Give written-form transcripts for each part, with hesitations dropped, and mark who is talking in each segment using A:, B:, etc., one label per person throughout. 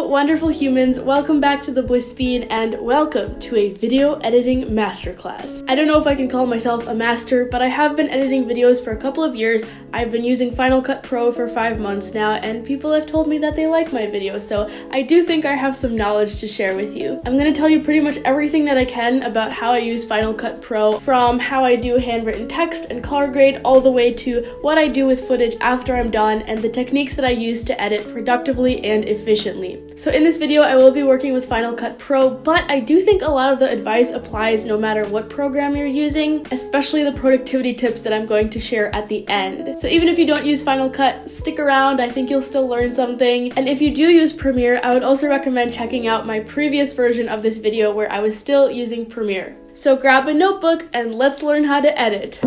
A: wonderful humans, welcome back to the Bliss Bean and welcome to a video editing masterclass. I don't know if I can call myself a master, but I have been editing videos for a couple of years. I've been using Final Cut Pro for 5 months now, and people have told me that they like my videos, so I do think I have some knowledge to share with you. I'm going to tell you pretty much everything that I can about how I use Final Cut Pro, from how I do handwritten text and color grade all the way to what I do with footage after I'm done and the techniques that I use to edit productively and efficiently. So in this video, I will be working with Final Cut Pro, but I do think a lot of the advice applies no matter what program you're using, especially the productivity tips that I'm going to share at the end. So even if you don't use Final Cut, stick around, I think you'll still learn something. And if you do use Premiere, I would also recommend checking out my previous version of this video where I was still using Premiere. So grab a notebook and let's learn how to edit.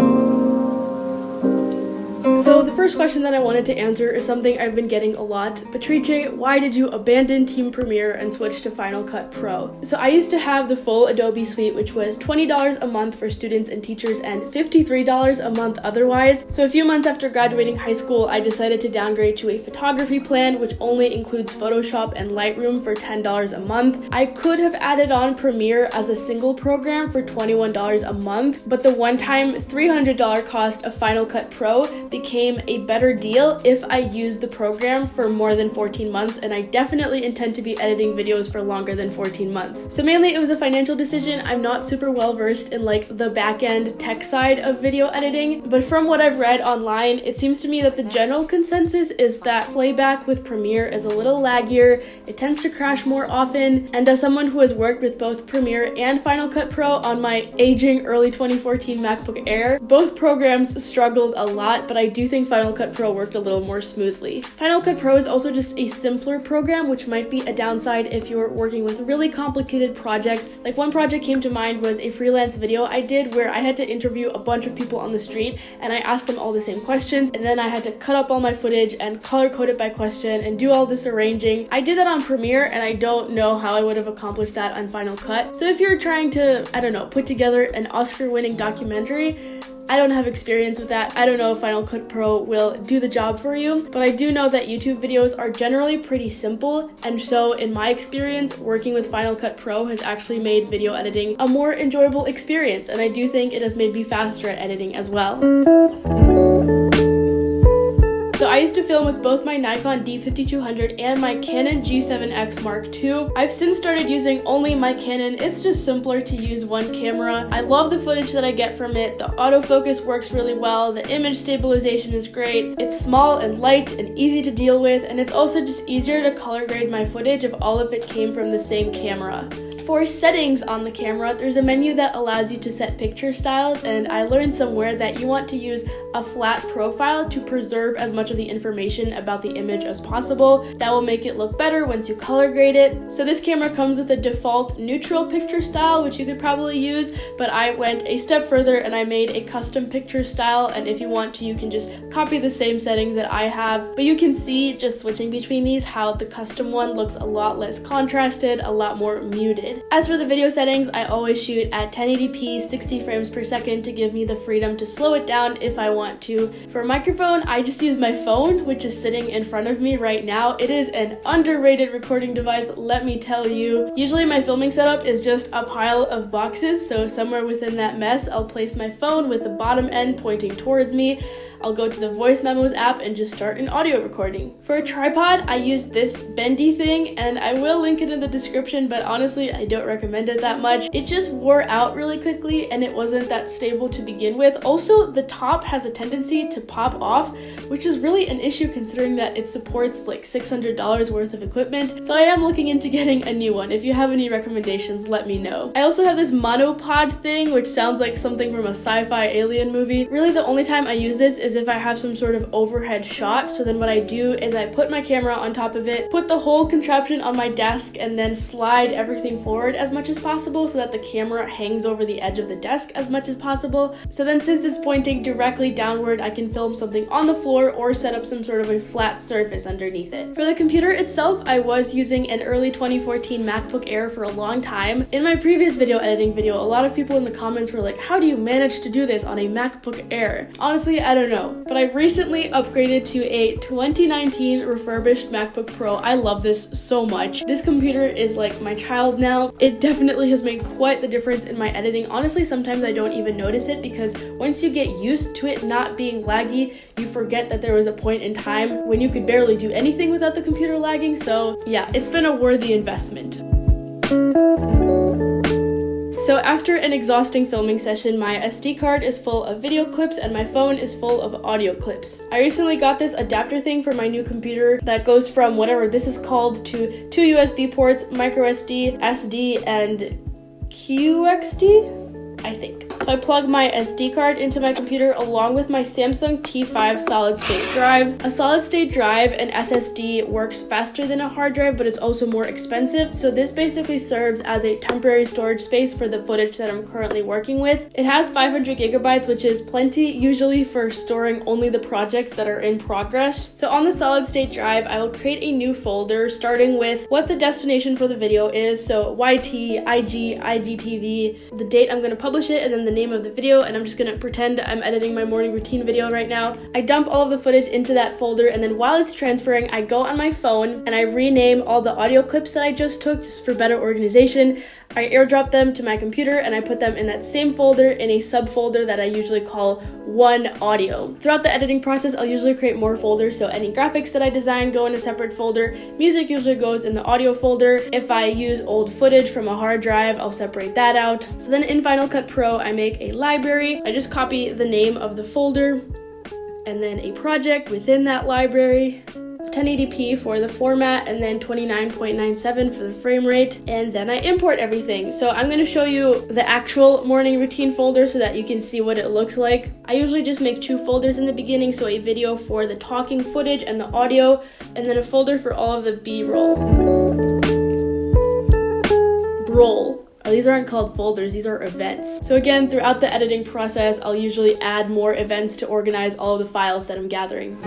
A: So the first question that I wanted to answer is something I've been getting a lot. Patrice, why did you abandon Team Premiere and switch to Final Cut Pro? So I used to have the full Adobe suite, which was $20 a month for students and teachers and $53 a month otherwise. So a few months after graduating high school, I decided to downgrade to a photography plan, which only includes Photoshop and Lightroom for $10 a month. I could have added on Premiere as a single program for $21 a month, but the one-time $300 cost of Final Cut Pro became a better deal if I used the program for more than 14 months, and I definitely intend to be editing videos for longer than 14 months. So mainly it was a financial decision. I'm not super well versed in like the back-end tech side of video editing, but from what I've read online, it seems to me that the general consensus is that playback with Premiere is a little laggier, it tends to crash more often, and as someone who has worked with both Premiere and Final Cut Pro on my aging early 2014 MacBook Air, both programs struggled a lot, but I do think Final Cut Pro worked a little more smoothly. Final Cut Pro is also just a simpler program, which might be a downside if you're working with really complicated projects. Like one project came to mind was a freelance video I did where I had to interview a bunch of people on the street and I asked them all the same questions, and then I had to cut up all my footage and color code it by question and do all this arranging. I did that on Premiere and I don't know how I would have accomplished that on Final Cut. So if you're trying to, I don't know, put together an Oscar-winning documentary, I don't have experience with that. I don't know if Final Cut Pro will do the job for you, but I do know that YouTube videos are generally pretty simple, and so in my experience, working with Final Cut Pro has actually made video editing a more enjoyable experience, and I do think it has made me faster at editing as well. So I used to film with both my Nikon D5200 and my Canon G7X Mark II. I've since started using only my Canon. It's just simpler to use one camera. I love the footage that I get from it. The autofocus works really well. The image stabilization is great. It's small and light and easy to deal with, and it's also just easier to color grade my footage if all of it came from the same camera. For settings on the camera, there's a menu that allows you to set picture styles, and I learned somewhere that you want to use a flat profile to preserve as much of the information about the image as possible. That will make it look better once you color grade it. So this camera comes with a default neutral picture style, which you could probably use, but I went a step further and I made a custom picture style, and if you want to, you can just copy the same settings that I have, but you can see just switching between these how the custom one looks a lot less contrasted, a lot more muted. As for the video settings, I always shoot at 1080p 60 frames per second to give me the freedom to slow it down if I want to. For a microphone, I just use my phone, which is sitting in front of me right now. It is an underrated recording device, let me tell you. Usually my filming setup is just a pile of boxes, so somewhere within that mess, I'll place my phone with the bottom end pointing towards me. I'll go to the voice memos app and just start an audio recording. For a tripod, I use this bendy thing, and I will link it in the description, but honestly, I don't recommend it that much. It just wore out really quickly and it wasn't that stable to begin with. Also, the top has a tendency to pop off, which is really an issue considering that it supports like $600 worth of equipment. So I am looking into getting a new one. If you have any recommendations, let me know. I also have this monopod thing, which sounds like something from a sci-fi alien movie. Really, the only time I use this is if I have some sort of overhead shot. So then what I do is I put my camera on top of it, put the whole contraption on my desk, and then slide everything forward as much as possible so that the camera hangs over the edge of the desk as much as possible. So then since it's pointing directly downward, I can film something on the floor or set up some sort of a flat surface underneath it. For the computer itself, I was using an early 2014 MacBook Air for a long time. In my previous video editing video, a lot of people in the comments were like, how do you manage to do this on a MacBook Air? Honestly, I don't know. know. But I've recently upgraded to a 2019 refurbished MacBook Pro. I love this so much. This computer is like my child now. It definitely has made quite the difference in my editing. Honestly, sometimes I don't even notice it because once you get used to it not being laggy, you forget that there was a point in time when you could barely do anything without the computer lagging. So yeah, it's been a worthy investment. So after an exhausting filming session, my SD card is full of video clips and my phone is full of audio clips. I recently got this adapter thing for my new computer that goes from whatever this is called to 2 USB ports, micro SD, SD, and QXD, I think. So I plug my SD card into my computer along with my Samsung T5 solid state drive. A solid state drive and SSD works faster than a hard drive, but it's also more expensive. So this basically serves as a temporary storage space for the footage that I'm currently working with. It has 500 gigabytes, which is plenty usually for storing only the projects that are in progress. So on the solid state drive, I will create a new folder starting with what the destination for the video is. So YT, IG, IGTV, the date I'm going to publish it, and then the name of the video, and I'm just gonna pretend I'm editing my morning routine video right now. I dump all of the footage into that folder, and then while it's transferring, I go on my phone and I rename all the audio clips that I just took just for better organization. I airdrop them to my computer and I put them in that same folder in a subfolder that I usually call One Audio. Throughout the editing process, I'll usually create more folders, so any graphics that I design go in a separate folder. Music usually goes in the audio folder. If I use old footage from a hard drive, I'll separate that out. So then in Final Cut Pro, I make a library. I just copy the name of the folder and then a project within that library. 1080p for the format, and then 29.97 for the frame rate, and then I import everything. So I'm going to show you the actual morning routine folder so that you can see what it looks like. I usually just make 2 folders in the beginning, so a video for the talking footage and the audio, and then a folder for all of the B-roll. These aren't called folders, these are events. So again, throughout the editing process, I'll usually add more events to organize all of the files that I'm gathering.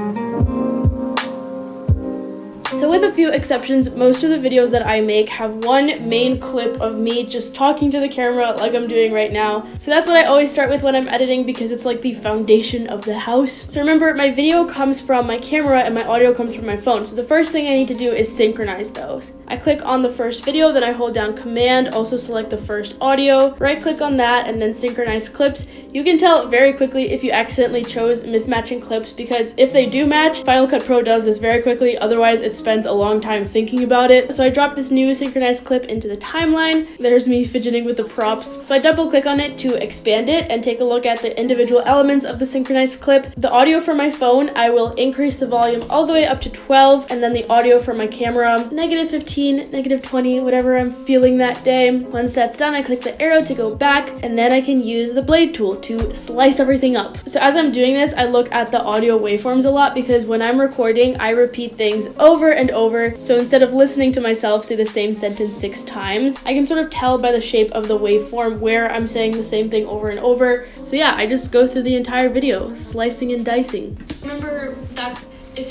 A: So with a few exceptions, most of the videos that I make have one main clip of me just talking to the camera like I'm doing right now. So that's what I always start with when I'm editing because it's like the foundation of the house. So remember, my video comes from my camera and my audio comes from my phone. So the first thing I need to do is synchronize those. I click on the first video, then I hold down Command, also select the first audio, right click on that, and then synchronize clips. You can tell very quickly if you accidentally chose mismatching clips because if they do match, Final Cut Pro does this very quickly, otherwise it spends a long time thinking about it. So I drop this new synchronized clip into the timeline. There's me fidgeting with the props. So I double click on it to expand it and take a look at the individual elements of the synchronized clip. The audio from my phone, I will increase the volume all the way up to 12, and then the audio from my camera, -15, -20, whatever I'm feeling that day. Once that's done, I click the arrow to go back, and then I can use the blade tool to slice everything up. So as I'm doing this, I look at the audio waveforms a lot because when I'm recording, I repeat things over and over. So instead of listening to myself say the same sentence 6 times, I can sort of tell by the shape of the waveform where I'm saying the same thing over and over. So yeah, I just go through the entire video, slicing and dicing. Remember that if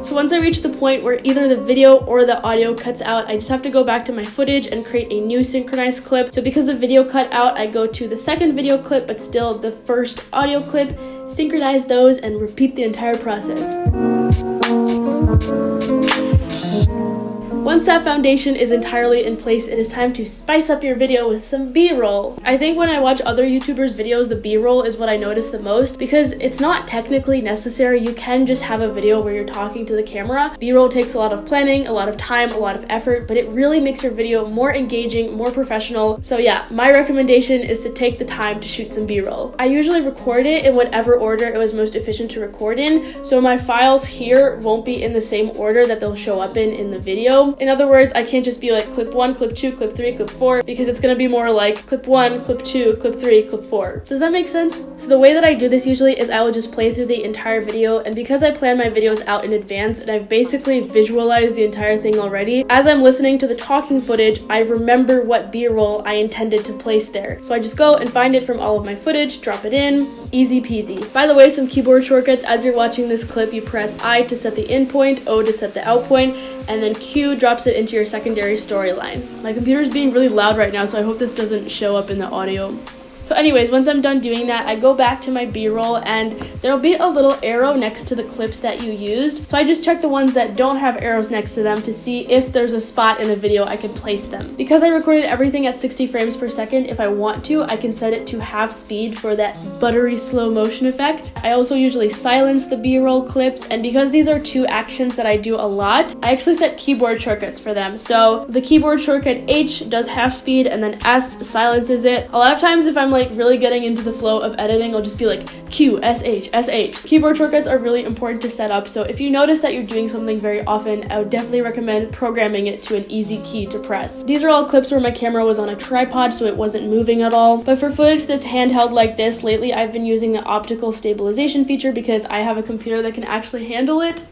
A: So once I reach the point where either the video or the audio cuts out, I just have to go back to my footage and create a new synchronized clip. So because the video cut out, I go to the second video clip, but still the first audio clip, synchronize those, and repeat the entire process. Once that foundation is entirely in place, it is time to spice up your video with some B-roll. I think when I watch other YouTubers' videos, the B-roll is what I notice the most because it's not technically necessary. You can just have a video where you're talking to the camera. B-roll takes a lot of planning, a lot of time, a lot of effort, but it really makes your video more engaging, more professional. So yeah, my recommendation is to take the time to shoot some B-roll. I usually record it in whatever order it was most efficient to record in, so my files here won't be in the same order that they'll show up in the video. In other words, I can't just be like clip 1, clip 2, clip 3, clip 4, because it's gonna be more like clip 1, clip 2, clip 3, clip 4. Does that make sense? So the way that I do this usually is I will just play through the entire video, and because I plan my videos out in advance and I've basically visualized the entire thing already, as I'm listening to the talking footage, I remember what B-roll I intended to place there. So I just go and find it from all of my footage, drop it in, easy peasy. By the way, some keyboard shortcuts: as you're watching this clip, you press I to set the in point, O to set the out point, and then Q drops it into your secondary storyline. My computer's being really loud right now, so I hope this doesn't show up in the audio. So anyways, once I'm done doing that, I go back to my B-roll and there'll be a little arrow next to the clips that you used. So I just check the ones that don't have arrows next to them to see if there's a spot in the video I could place them. Because I recorded everything at 60 frames per second, if I want to, I can set it to half speed for that buttery slow motion effect. I also usually silence the B-roll clips, and because these are two actions that I do a lot, I actually set keyboard shortcuts for them. So the keyboard shortcut H does half speed and then S silences it. A lot of times if I'm like really getting into the flow of editing, I'll just be like Q, S, H, S, H. Keyboard shortcuts are really important to set up, so if you notice that you're doing something very often, I would definitely recommend programming it to an easy key to press. These are all clips where my camera was on a tripod, so it wasn't moving at all. But for footage that's handheld like this, lately I've been using the optical stabilization feature because I have a computer that can actually handle it.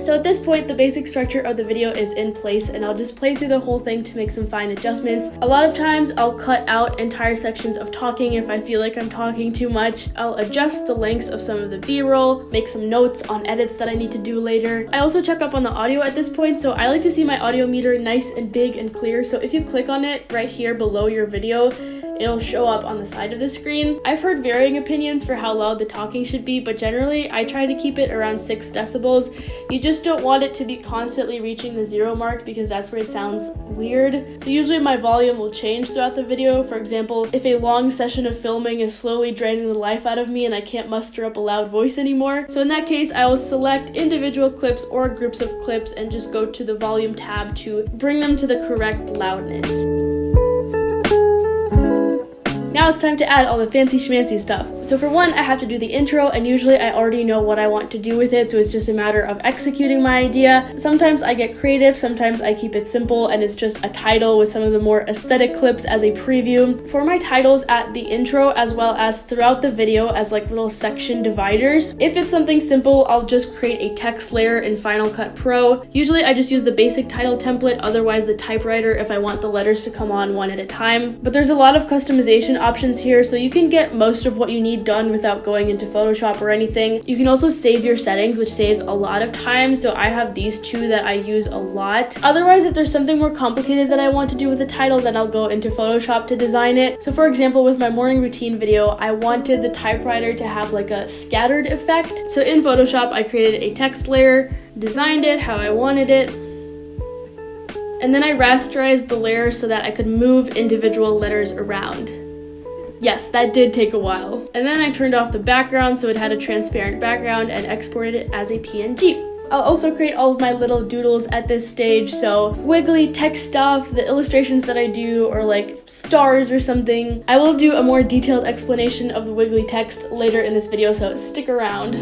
A: So at this point, the basic structure of the video is in place, and I'll just play through the whole thing to make some fine adjustments. A lot of times I'll cut out entire sections of talking if I feel like I'm talking too much. I'll adjust the lengths of some of the B-roll, make some notes on edits that I need to do later. I also check up on the audio at this point, so I like to see my audio meter nice and big and clear. So if you click on it right here below your video, it'll show up on the side of the screen. I've heard varying opinions for how loud the talking should be, but generally I try to keep it around 6 decibels. You just don't want it to be constantly reaching the 0 mark because that's where it sounds weird. So usually my volume will change throughout the video. For example, if a long session of filming is slowly draining the life out of me and I can't muster up a loud voice anymore. So in that case, I will select individual clips or groups of clips and just go to the volume tab to bring them to the correct loudness. Now it's time to add all the fancy schmancy stuff. So for one, I have to do the intro, and usually I already know what I want to do with it, so it's just a matter of executing my idea. Sometimes I get creative, sometimes I keep it simple, and it's just a title with some of the more aesthetic clips as a preview. For my titles at the intro, as well as throughout the video as like little section dividers, if it's something simple, I'll just create a text layer in Final Cut Pro. Usually I just use the basic title template, otherwise the typewriter if I want the letters to come on one at a time. But there's a lot of customization options here, so you can get most of what you need done without going into Photoshop or anything. You can also save your settings, which saves a lot of time, so I have these two that I use a lot. Otherwise, if there's something more complicated that I want to do with the title, then I'll go into Photoshop to design it. So for example, with my morning routine video, I wanted the typewriter to have like a scattered effect. So in Photoshop, I created a text layer, designed it how I wanted it, and then I rasterized the layer so that I could move individual letters around. Yes, that did take a while. And then I turned off the background so it had a transparent background and exported it as a PNG. I'll also create all of my little doodles at this stage, so wiggly text stuff, the illustrations that I do, or like stars or something. I will do a more detailed explanation of the wiggly text later in this video, so stick around.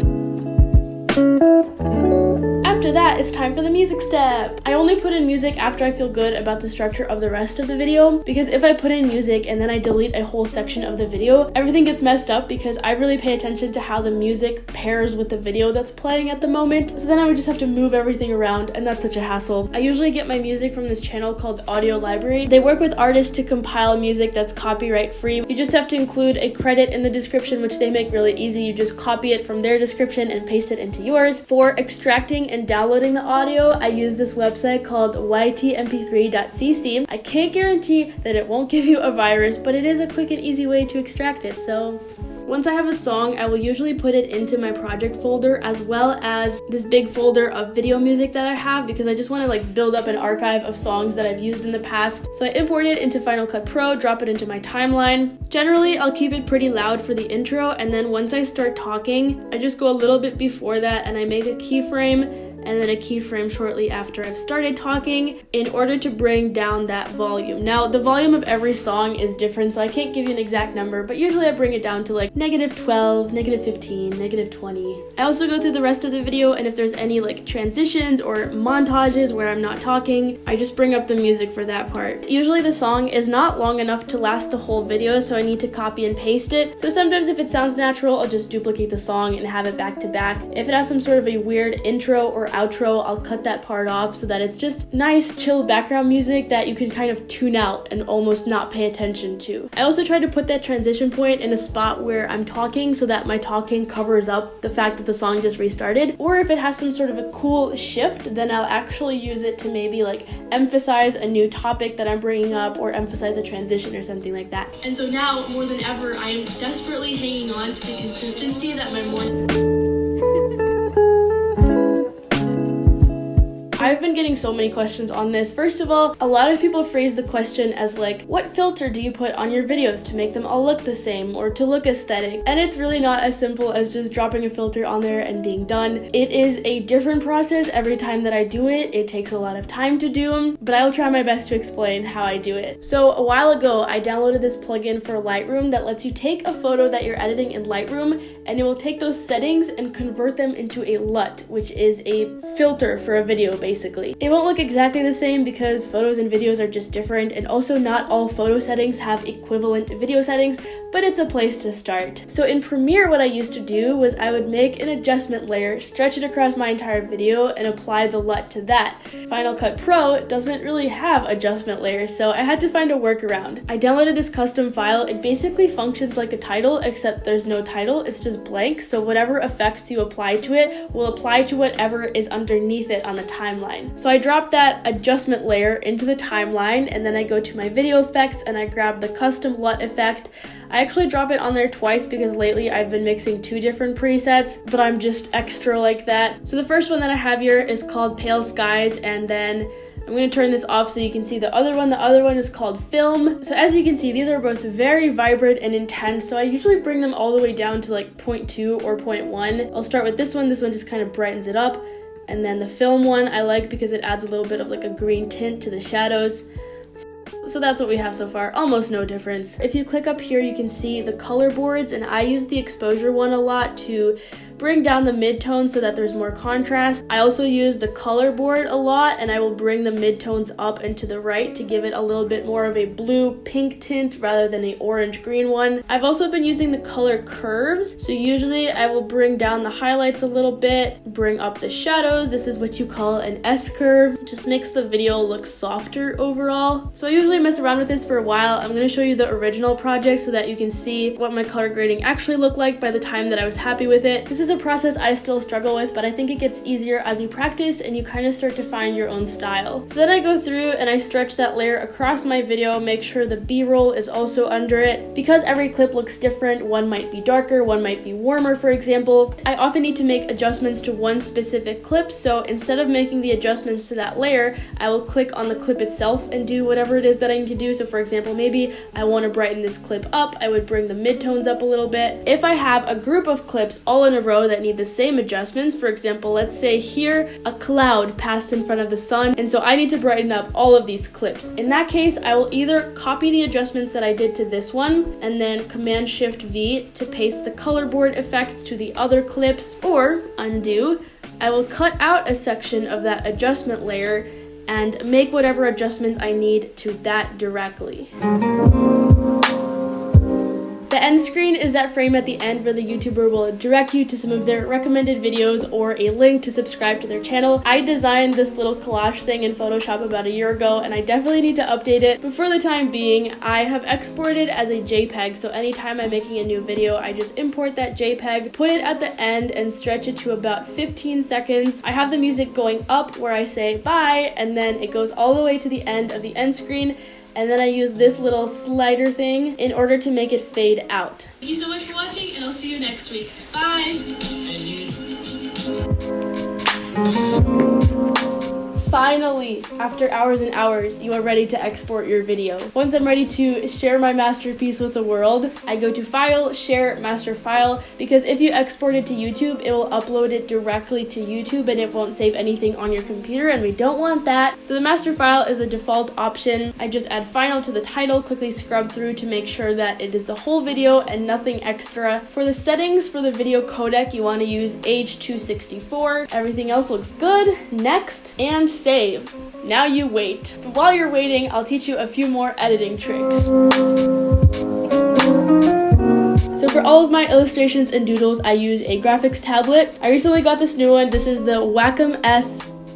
A: After that, it's time for the music step. I only put in music after I feel good about the structure of the rest of the video, because if I put in music and then I delete a whole section of the video, everything gets messed up because I really pay attention to how the music pairs with the video that's playing at the moment. So then I would just have to move everything around, and that's such a hassle. I usually get my music from this channel called Audio Library. They work with artists to compile music that's copyright free. You just have to include a credit in the description, which they make really easy. You just copy it from their description and paste it into yours. For extracting and downloading the audio, I use this website called ytmp3.cc. I can't guarantee that it won't give you a virus, but it is a quick and easy way to extract it. So once I have a song, I will usually put it into my project folder, as well as this big folder of video music that I have, because I just want to like build up an archive of songs that I've used in the past. So I import it into Final Cut Pro, drop it into my timeline. Generally, I'll keep it pretty loud for the intro, and then once I start talking, I just go a little bit before that and I make a keyframe, and then a keyframe shortly after I've started talking, in order to bring down that volume. Now, the volume of every song is different, so I can't give you an exact number, but usually I bring it down to like -12, -15, -20. I also go through the rest of the video, and if there's any like transitions or montages where I'm not talking, I just bring up the music for that part. Usually the song is not long enough to last the whole video, so I need to copy and paste it. So sometimes if it sounds natural, I'll just duplicate the song and have it back to back. If it has some sort of a weird intro or outro, I'll cut that part off so that it's just nice, chill background music that you can kind of tune out and almost not pay attention to. I also try to put that transition point in a spot where I'm talking so that my talking covers up the fact that the song just restarted. Or if it has some sort of a cool shift, then I'll actually use it to maybe like emphasize a new topic that I'm bringing up or emphasize a transition or something like that. And so now, more than ever, I am desperately hanging on to the consistency that my I've been getting so many questions on this. First of all, a lot of people phrase the question as like, what filter do you put on your videos to make them all look the same or to look aesthetic? And it's really not as simple as just dropping a filter on there and being done. It is a different process every time that I do it. It takes a lot of time to do them, but I'll try my best to explain how I do it. So a while ago, I downloaded this plugin for Lightroom that lets you take a photo that you're editing in Lightroom and it will take those settings and convert them into a LUT, which is a filter for a video, basically. It won't look exactly the same because photos and videos are just different, and also not all photo settings have equivalent video settings, but it's a place to start. So in Premiere, what I used to do was I would make an adjustment layer, stretch it across my entire video, and apply the LUT to that. Final Cut Pro doesn't really have adjustment layers, so I had to find a workaround. I downloaded this custom file. It basically functions like a title, except there's no title, it's just blank, so whatever effects you apply to it will apply to whatever is underneath it on the timeline. So I drop that adjustment layer into the timeline, and then I go to my video effects and I grab the custom LUT effect. I actually drop it on there twice because lately I've been mixing two different presets, but I'm just extra like that. So the first one that I have here is called Pale Skies, and then I'm going to turn this off so you can see the other one. The other one is called Film. So as you can see, these are both very vibrant and intense, so I usually bring them all the way down to like 0.2 or 0.1. I'll start with this one. This one just kind of brightens it up. And then the Film one I like because it adds a little bit of like a green tint to the shadows. So that's what we have so far, almost no difference. If you click up here, you can see the color boards, and I use the exposure one a lot to bring down the midtones so that there's more contrast. I also use the color board a lot, and I will bring the midtones up and to the right to give it a little bit more of a blue pink tint rather than a orange green one. I've also been using the color curves, so usually I will bring down the highlights a little bit, bring up the shadows. This is what you call an S curve. It just makes the video look softer overall. So I usually mess around with this for a while. I'm going to show you the original project so that you can see what my color grading actually looked like by the time that I was happy with it. This is a process I still struggle with, but I think it gets easier as you practice and you kind of start to find your own style. So then I go through and I stretch that layer across my video, make sure the B-roll is also under it. Because every clip looks different, one might be darker, one might be warmer, for example. I often need to make adjustments to one specific clip, so instead of making the adjustments to that layer, I will click on the clip itself and do whatever it is that I need to do. So for example, maybe I want to brighten this clip up, I would bring the midtones up a little bit. If I have a group of clips all in a row that need the same adjustments, for example, let's say here a cloud passed in front of the sun, and so I need to brighten up all of these clips. In that case, I will either copy the adjustments that I did to this one and then Command-Shift-V to paste the color board effects to the other clips, or undo. I will cut out a section of that adjustment layer and make whatever adjustments I need to that directly. The end screen is that frame at the end where the YouTuber will direct you to some of their recommended videos or a link to subscribe to their channel. I designed this little collage thing in Photoshop about a year ago, and I definitely need to update it, but for the time being, I have exported as a JPEG, so anytime I'm making a new video, I just import that JPEG, put it at the end, and stretch it to about 15 seconds. I have the music going up where I say bye, and then it goes all the way to the end of the end screen, and then I use this little slider thing in order to make it fade out. Thank you so much for watching, and I'll see you next week. Bye! Finally, after hours and hours, you are ready to export your video. Once I'm ready to share my masterpiece with the world, I go to File, Share, Master File, because if you export it to YouTube, it will upload it directly to YouTube and it won't save anything on your computer, and we don't want that. So the master file is the default option. I just add Final to the title, quickly scrub through to make sure that it is the whole video and nothing extra. For the settings for the video codec, you want to use H.264. Everything else looks good. Next, and save. Now you wait. But while you're waiting, I'll teach you a few more editing tricks. So for all all of my illustrations and doodles, I use a graphics tablet. I recently got this new one. This is the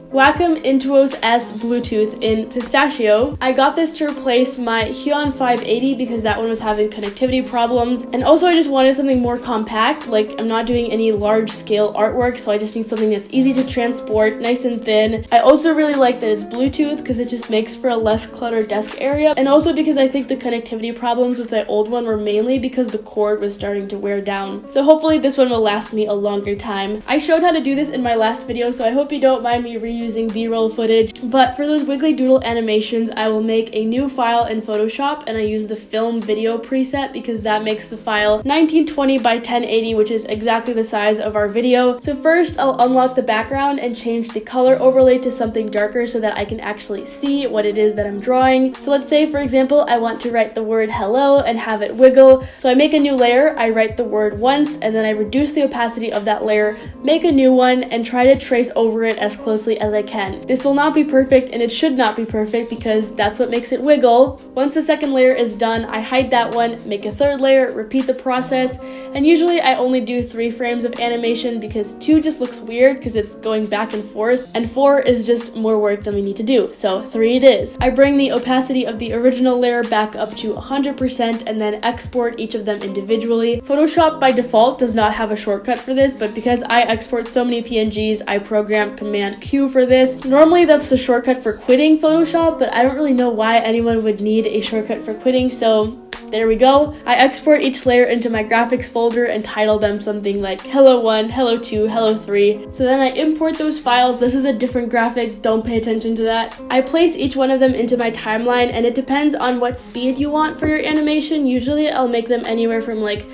A: Wacom Intuos S Bluetooth in pistachio. I got this to replace my Huion 580 because that one was having connectivity problems. And also I just wanted something more compact. Like, I'm not doing any large scale artwork, so I just need something that's easy to transport, nice and thin. I also really like that it's Bluetooth because it just makes for a less cluttered desk area. And also because I think the connectivity problems with my old one were mainly because the cord was starting to wear down. So hopefully this one will last me a longer time. I showed how to do this in my last video, so I hope you don't mind me using B-roll footage, but for those wiggly doodle animations, I will make a new file in Photoshop, and I use the film video preset because that makes the file 1920 by 1080, which is exactly the size of our video. So first, I'll unlock the background and change the color overlay to something darker so that I can actually see what it is that I'm drawing. So let's say, for example, I want to write the word hello and have it wiggle. So I make a new layer, I write the word once, and then I reduce the opacity of that layer, make a new one, and try to trace over it as closely as I can. This will not be perfect, and it should not be perfect because that's what makes it wiggle. Once the second layer is done, I hide that one, make a third layer, repeat the process, and usually I only do 3 frames of animation because 2 just looks weird because it's going back and forth, and 4 is just more work than we need to do, so 3 it is. I bring the opacity of the original layer back up to 100% and then export each of them individually. Photoshop by default does not have a shortcut for this, but because I export so many PNGs, I programmed Command Q for this. Normally that's the shortcut for quitting Photoshop, but I don't really know why anyone would need a shortcut for quitting, so there we go. I export each layer into my graphics folder and title them something like Hello 1, Hello 2, Hello 3. So then I import those files. This is a different graphic, don't pay attention to that. I place each one of them into my timeline, and it depends on what speed you want for your animation. Usually I'll make them anywhere from like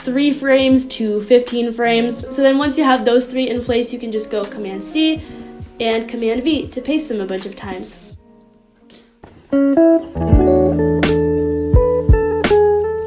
A: 3 frames to 15 frames. So then once you have those 3 in place, you can just go Command C and Command V to paste them a bunch of times.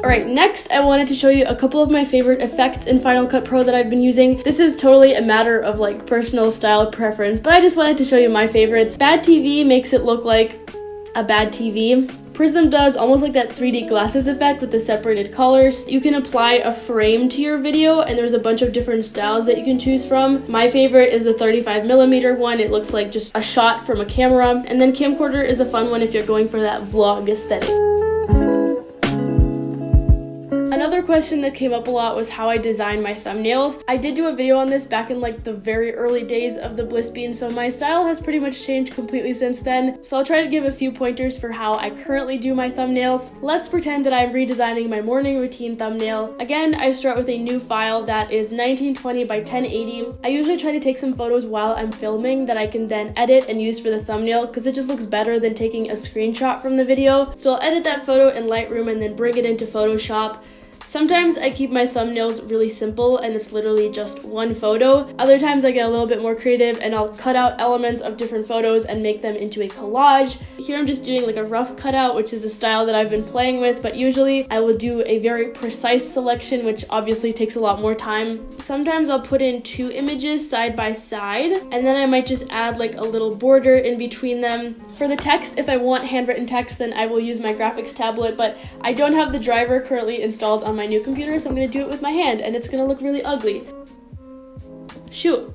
A: Alright, next I wanted to show you a couple of my favorite effects in Final Cut Pro that I've been using. This is totally a matter of like personal style preference, but I just wanted to show you my favorites. Bad TV makes it look like a bad TV. Prism does almost like that 3D glasses effect with the separated colors. You can apply a frame to your video, and there's a bunch of different styles that you can choose from. My favorite is the 35mm one. It looks like just a shot from a camera. And then camcorder is a fun one if you're going for that vlog aesthetic. Another question that came up a lot was how I design my thumbnails. I did do a video on this back in like the very early days of the Bliss Bean, so my style has pretty much changed completely since then. So I'll try to give a few pointers for how I currently do my thumbnails. Let's pretend that I'm redesigning my morning routine thumbnail. Again, I start with a new file that is 1920 by 1080. I usually try to take some photos while I'm filming that I can then edit and use for the thumbnail because it just looks better than taking a screenshot from the video. So I'll edit that photo in Lightroom and then bring it into Photoshop. Sometimes I keep my thumbnails really simple and it's literally just one photo. Other times I get a little bit more creative and I'll cut out elements of different photos and make them into a collage. Here I'm just doing like a rough cutout, which is a style that I've been playing with, but usually I will do a very precise selection, which obviously takes a lot more time. Sometimes I'll put in 2 images side by side, and then I might just add like a little border in between them. For the text, if I want handwritten text, then I will use my graphics tablet, but I don't have the driver currently installed on my new computer, so I'm going to do it with my hand, and it's going to look really ugly. Shoot.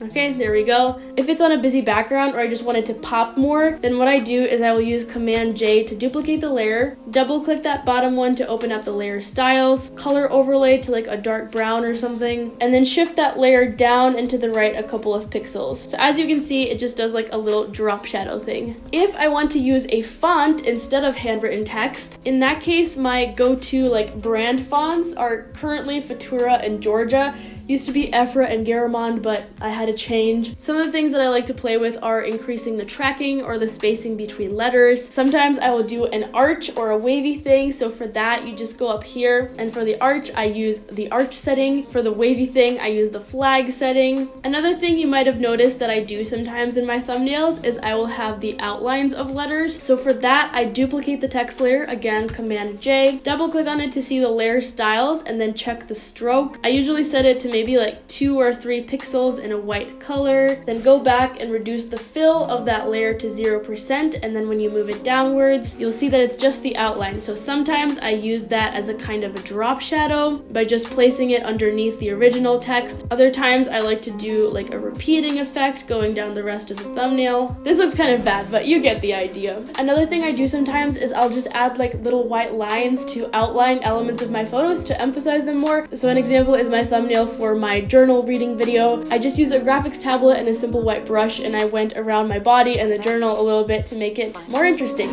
A: Okay, there we go. If it's on a busy background or I just want it to pop more, then what I do is I will use Command J to duplicate the layer, double click that bottom one to open up the layer styles, color overlay to like a dark brown or something, and then shift that layer down and to the right a couple of pixels. So as you can see, it just does like a little drop shadow thing. If I want to use a font instead of handwritten text, in that case, my go-to like brand fonts are currently Futura and Georgia. Used to be Ephra and Garamond, but I had to change. Some of the things that I like to play with are increasing the tracking or the spacing between letters. Sometimes I will do an arch or a wavy thing, so for that you just go up here, and for the arch I use the arch setting. For the wavy thing I use the flag setting. Another thing you might have noticed that I do sometimes in my thumbnails is I will have the outlines of letters. So for that I duplicate the text layer, again Command J, double click on it to see the layer styles, and then check the stroke. I usually set it to maybe like 2 or 3 pixels in a white color, then go back and reduce the fill of that layer to 0%, and then when you move it downwards, you'll see that it's just the outline. So sometimes I use that as a kind of a drop shadow by just placing it underneath the original text. Other times I like to do like a repeating effect going down the rest of the thumbnail. This looks kind of bad, but you get the idea. Another thing I do sometimes is I'll just add like little white lines to outline elements of my photos to emphasize them more. So an example is my thumbnail for my journal reading video. I just used a graphics tablet and a simple white brush, and I went around my body and the journal a little bit to make it more interesting.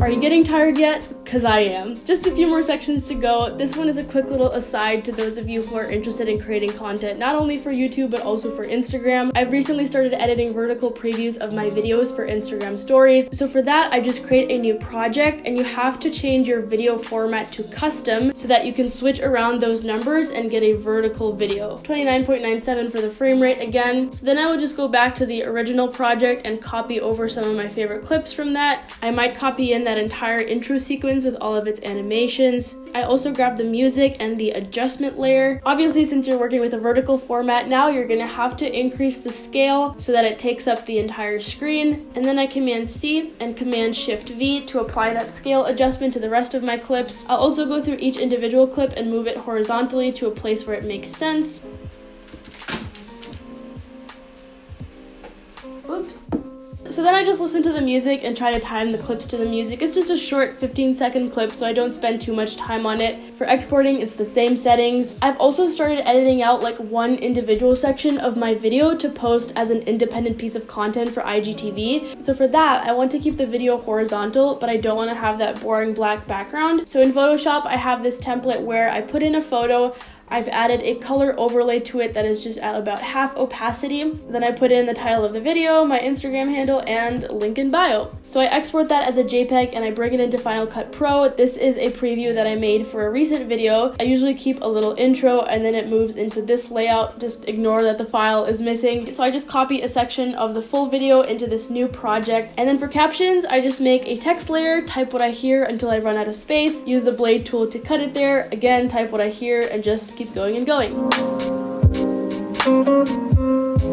A: Are you getting tired yet? Because I am. Just a few more sections to go. This one is a quick little aside to those of you who are interested in creating content, not only for YouTube, but also for Instagram. I've recently started editing vertical previews of my videos for Instagram stories. So for that, I just create a new project, and you have to change your video format to custom so that you can switch around those numbers and get a vertical video. 29.97 for the frame rate again. So then I will just go back to the original project and copy over some of my favorite clips from that. I might copy in that entire intro sequence with all of its animations. I also grabbed the music and the adjustment layer. Obviously, since you're working with a vertical format now, you're gonna have to increase the scale so that it takes up the entire screen. And then I Command C and Command Shift V to apply that scale adjustment to the rest of my clips. I'll also go through each individual clip and move it horizontally to a place where it makes sense. Oops. So then I just listen to the music and try to time the clips to the music. It's just a short 15-second clip, so I don't spend too much time on it. For exporting, it's the same settings. I've also started editing out like one individual section of my video to post as an independent piece of content for IGTV. So for that, I want to keep the video horizontal, but I don't want to have that boring black background. So in Photoshop, I have this template where I put in a photo, I've added a color overlay to it that is just at about half opacity. Then I put in the title of the video, my Instagram handle, and link in bio. So I export that as a JPEG and I bring it into Final Cut Pro. This is a preview that I made for a recent video. I usually keep a little intro and then it moves into this layout. Just ignore that the file is missing. So I just copy a section of the full video into this new project. And then for captions, I just make a text layer, type what I hear until I run out of space, use the blade tool to cut it there, again, type what I hear, and just keep going and going.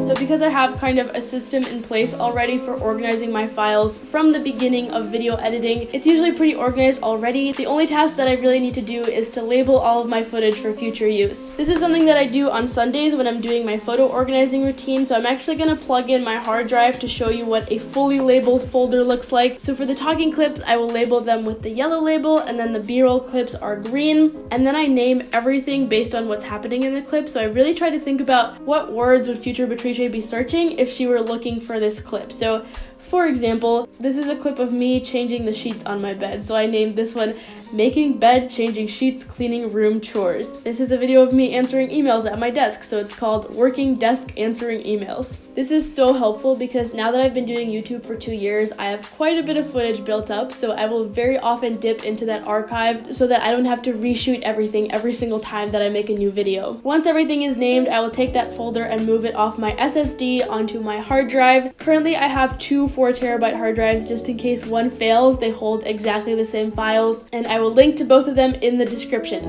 A: So because I have kind of a system in place already for organizing my files from the beginning of video editing, it's usually pretty organized already. The only task that I really need to do is to label all of my footage for future use. This is something that I do on Sundays when I'm doing my photo organizing routine, so I'm actually going to plug in my hard drive to show you what a fully labeled folder looks like. So for the talking clips, I will label them with the yellow label, and then the B-roll clips are green, and then I name everything based on what's happening in the clip. So I really try to think about what words would future Patricia be searching if she were looking for this clip. So for example, this is a clip of me changing the sheets on my bed. So I named this one Making Bed, Changing Sheets, Cleaning Room Chores. This is a video of me answering emails at my desk, so it's called Working Desk Answering Emails. This is so helpful because now that I've been doing YouTube for 2 years, I have quite a bit of footage built up, so I will very often dip into that archive so that I don't have to reshoot everything every single time that I make a new video. Once everything is named, I will take that folder and move it off my SSD onto my hard drive. Currently, I have 2 4TB hard drives just in case one fails. They hold exactly the same files, and I will link to both of them in the description.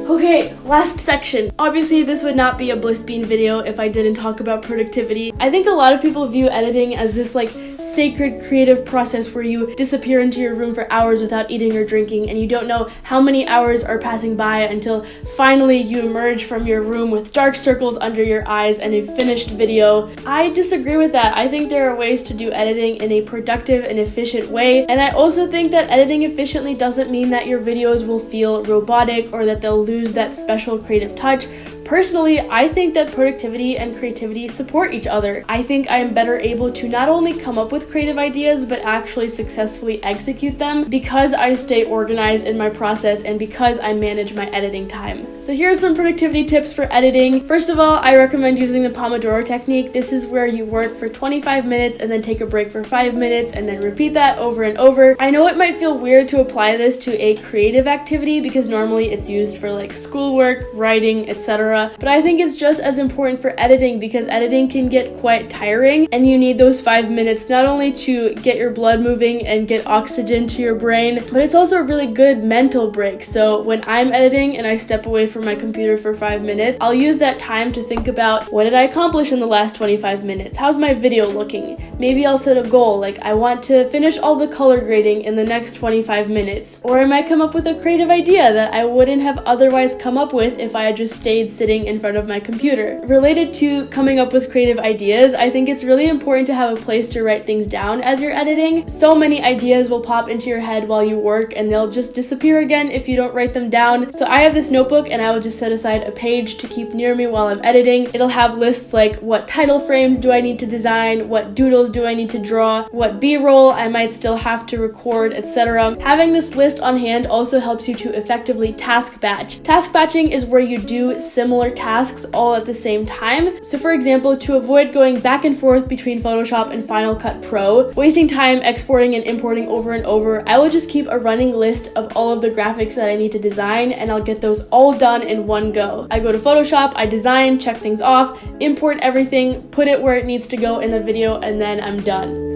A: Okay, last section. Obviously, this would not be a Bliss Bean video if I didn't talk about productivity. I think a lot of people view editing as this like sacred creative process where you disappear into your room for hours without eating or drinking, and you don't know how many hours are passing by until finally you emerge from your room with dark circles under your eyes and a finished video. I disagree with that. I think there are ways to do editing in a productive and efficient way, and I also think that editing efficiently doesn't mean that your videos will feel robotic or that they'll lose that special creative touch. Personally, I think that productivity and creativity support each other. I think I am better able to not only come up with creative ideas, but actually successfully execute them because I stay organized in my process and because I manage my editing time. So here are some productivity tips for editing. First of all, I recommend using the Pomodoro technique. This is where you work for 25 minutes and then take a break for 5 minutes and then repeat that over and over. I know it might feel weird to apply this to a creative activity because normally it's used for like like schoolwork, writing, etc. But I think it's just as important for editing because editing can get quite tiring and you need those 5 minutes not only to get your blood moving and get oxygen to your brain, but it's also a really good mental break. So when I'm editing and I step away from my computer for 5 minutes, I'll use that time to think about what did I accomplish in the last 25 minutes? How's my video looking? Maybe I'll set a goal, like I want to finish all the color grading in the next 25 minutes. Or I might come up with a creative idea that I wouldn't have otherwise come up with if I had just stayed sitting in front of my computer. Related to coming up with creative ideas, I think it's really important to have a place to write things down as you're editing. So many ideas will pop into your head while you work and they'll just disappear again if you don't write them down. So I have this notebook and I will just set aside a page to keep near me while I'm editing. It'll have lists like what title frames do I need to design, what doodles do I need to draw, what B-roll I might still have to record, etc. Having this list on hand also helps you to effectively task batch. Task batching is where you do similar tasks all at the same time. So for example, to avoid going back and forth between Photoshop and Final Cut Pro, wasting time exporting and importing over and over, I will just keep a running list of all of the graphics that I need to design and I'll get those all done in one go. I go to Photoshop, I design, check things off, import everything, put it where it needs to go in the video, and then I'm done.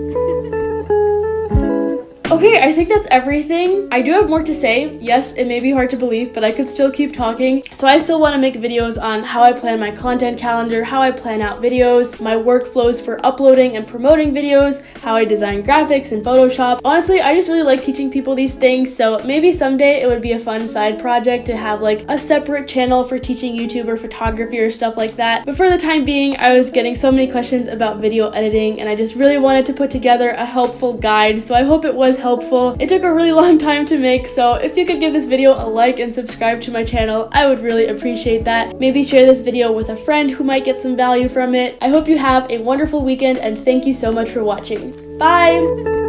A: Okay, I think that's everything. I do have more to say. Yes, it may be hard to believe, but I could still keep talking. So I still want to make videos on how I plan my content calendar, how I plan out videos, my workflows for uploading and promoting videos, how I design graphics in Photoshop. Honestly, I just really like teaching people these things, so maybe someday it would be a fun side project to have like a separate channel for teaching YouTube or photography or stuff like that. But for the time being, I was getting so many questions about video editing and I just really wanted to put together a helpful guide, so I hope it was helpful. It took a really long time to make, so if you could give this video a like and subscribe to my channel, I would really appreciate that. Maybe share this video with a friend who might get some value from it. I hope you have a wonderful weekend and thank you so much for watching. Bye!